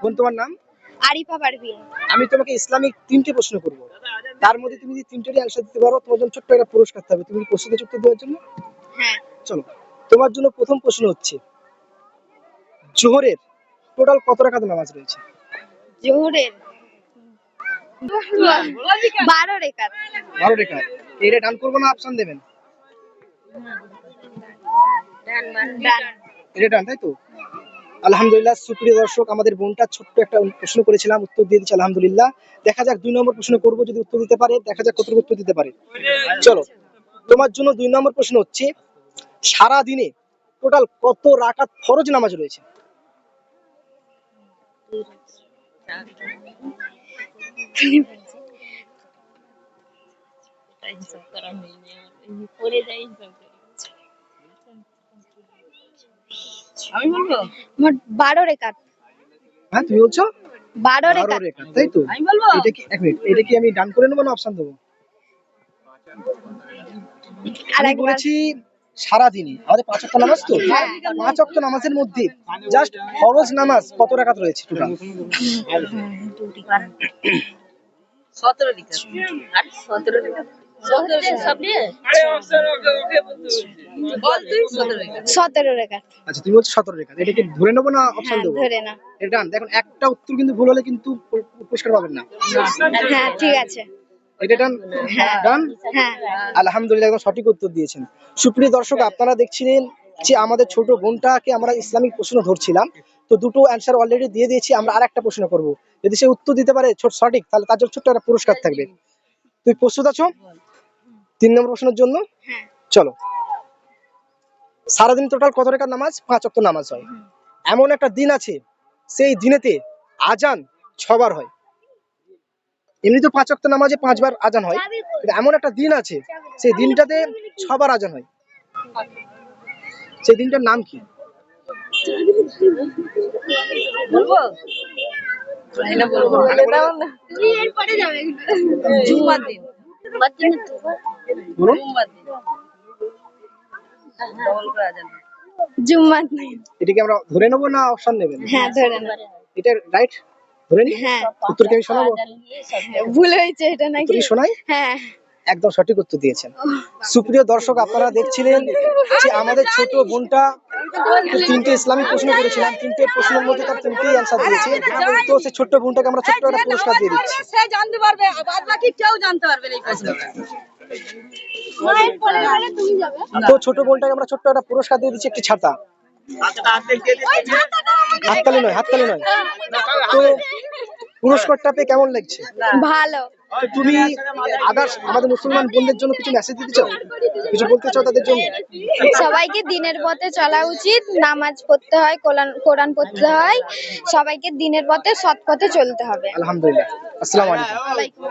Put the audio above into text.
বোন তোমার নাম? আরিফা পারভিন। আমি তোমাকে ইসলামিক 3টে প্রশ্ন করব, তার মধ্যে তুমি যদি 3টেরই অ্যান্সার দিতে পারো তোমার জন্য ছোট্ট একটা পুরস্কার থাকবে। তুমি কি প্রস্তুত আছো উত্তর দেওয়ার জন্য? হ্যাঁ। চলো, তোমার জন্য প্রথম প্রশ্ন হচ্ছে, জোহরের টোটাল কত রাকাত নামাজ রয়েছে? জোহরের 12 রেকাত। 12 রাকাত। এটা ডান করবো না অপশন দেবেন? ডান। এটা ডান, তাই তো? আলহামদুলিল্লাহ। সুপ্রিয় দর্শক, আমাদের বোনটা ছোট্ট একটা প্রশ্ন করেছিলাম, উত্তর দিয়ে দিচ্ছে আলহামদুলিল্লাহ। দেখা যাক 2 নম্বর প্রশ্ন করব, যদি উত্তর দিতে পারে দেখা যাক কতটুকু উত্তর দিতে পারে। চলো, তোমার জন্য 2 নম্বর প্রশ্ন হচ্ছে, সারা দিনে টোটাল কত রাকাত ফরজ নামাজ রয়েছে? আমি বলবো মোট 12 রেকাত। হ্যাঁ, তুমি বলছো 12 12 রেকাত। রাকাত, তাই তো? আমি বলবো এটা কি, এক মিনিট, এটা কি আমি ডান করে নেবো না অপশন দেবো? আমি আরেকবার। বলেছি সারা দিনে আমাদের 5 ওয়াক্ত নামাজ, তো 5 ওয়াক্ত নামাজের মধ্যে জাস্ট ফরজ নামাজ কত রাকাত রয়েছে টোটাল? 17 রেকাত। আর 17 রেকাত। 17 রেকাত। আচ্ছা, তুমি বলছো 17 রেখাত। এটা কি ধরে নেবো না অপশন হ্যাঁ, দেবো? ধরে না। এটা ডান। দেখুন, একটা উত্তর কিন্তু ভুল হলে কিন্তু পুরস্কার পাবেন না। হ্যাঁ, ঠিক আছে। এটা ডান। হ্যাঁ। ডান। হ্যাঁ। আলহামদুলিল্লাহ, একদম সঠিক উত্তর দিয়েছেন। সুপ্রিয় দর্শক, আপনারা দেখছিলেন যে আমাদের ছোট বোনটাকে আমরা ইসলামিক প্রশ্ন ধরছিলাম, তো দুটো অ্যান্সার অলরেডি দিয়ে দিয়েছি। আমরা আরেকটা প্রশ্ন করব, যদি সে উত্তর দিতে পারে সঠিক, তাহলে তার জন্য ছোট্ট একটা পুরস্কার থাকবে। তুই প্রস্তুত আছো 3 নম্বর প্রশ্নের জন্য? হ্যাঁ। চলো, সারাদিন টোটাল কত রাকাত নামাজ? 5 ওয়াক্ত নামাজ হয়। এমন একটা দিন আছে, সেই দিনেতে আজান 6 বার হয়। এমনি তো 5 ওয়াক্ত নামাজে 5 বার আজান হয়, কিন্তু এমন একটা দিন আছে সেই দিনটাতে 6 বার আজান হয়। সেই দিনটার নাম কি? বলবো? এটা বলবো। তুমি এরপরে যাবে। জুম্মার দিন। বলুন। জুম্মার দিন। এটা কি আমরা ধরে নেবো না অপশন নেবেন? হ্যাঁ, ধরে না। এটা রাইট, ধরে নি। হ্যাঁ। উত্তর কি আমি শোনাবো? ভুল হয়েছে এটা নাকি? উত্তর কি শোনাই? হ্যাঁ। একদম সঠিক উত্তর দিয়েছেন। সুপ্রিয় দর্শক, আপনারা দেখছিলেন যে আমাদের ছোট বোনটা 3টে ইসলামিক প্রশ্ন করেছিলাম, 3টে প্রশ্নের মধ্যে তার 3টেই অ্যান্সার দিয়েছে। তো সেই ছোট্ট বোনটাকে আমরা ছোট্ট একটা পুরস্কার দিয়ে দিচ্ছি। সে জানতে পারবে, বাদ বাকি কেউ জানতে পারবে না এই প্রশ্নটা। তো ছোট বোনটাকে আমরা ছোট্ট একটা পুরস্কার দিয়ে দিচ্ছি, একটি ছাতা। হাততালি নয়, হাততালি নয়। তো পুরস্কারটা পেয়ে কেমন লাগছে? ভালো। তো তুমি আদার্স আমাদের মুসলমান বোনদের জন্য কিছু মেসেজ দিতে চাও, কিছু বলতে চাও তাদের জন্য? সবাইকে দিনের পথে চলা উচিত, নামাজ পড়তে হয়, কোরআন পড়তে হয়, সবাইকে দিনের পথে সৎ পথে চলতে হবে। আলহামদুলিল্লাহ। আসসালামু আলাইকুম।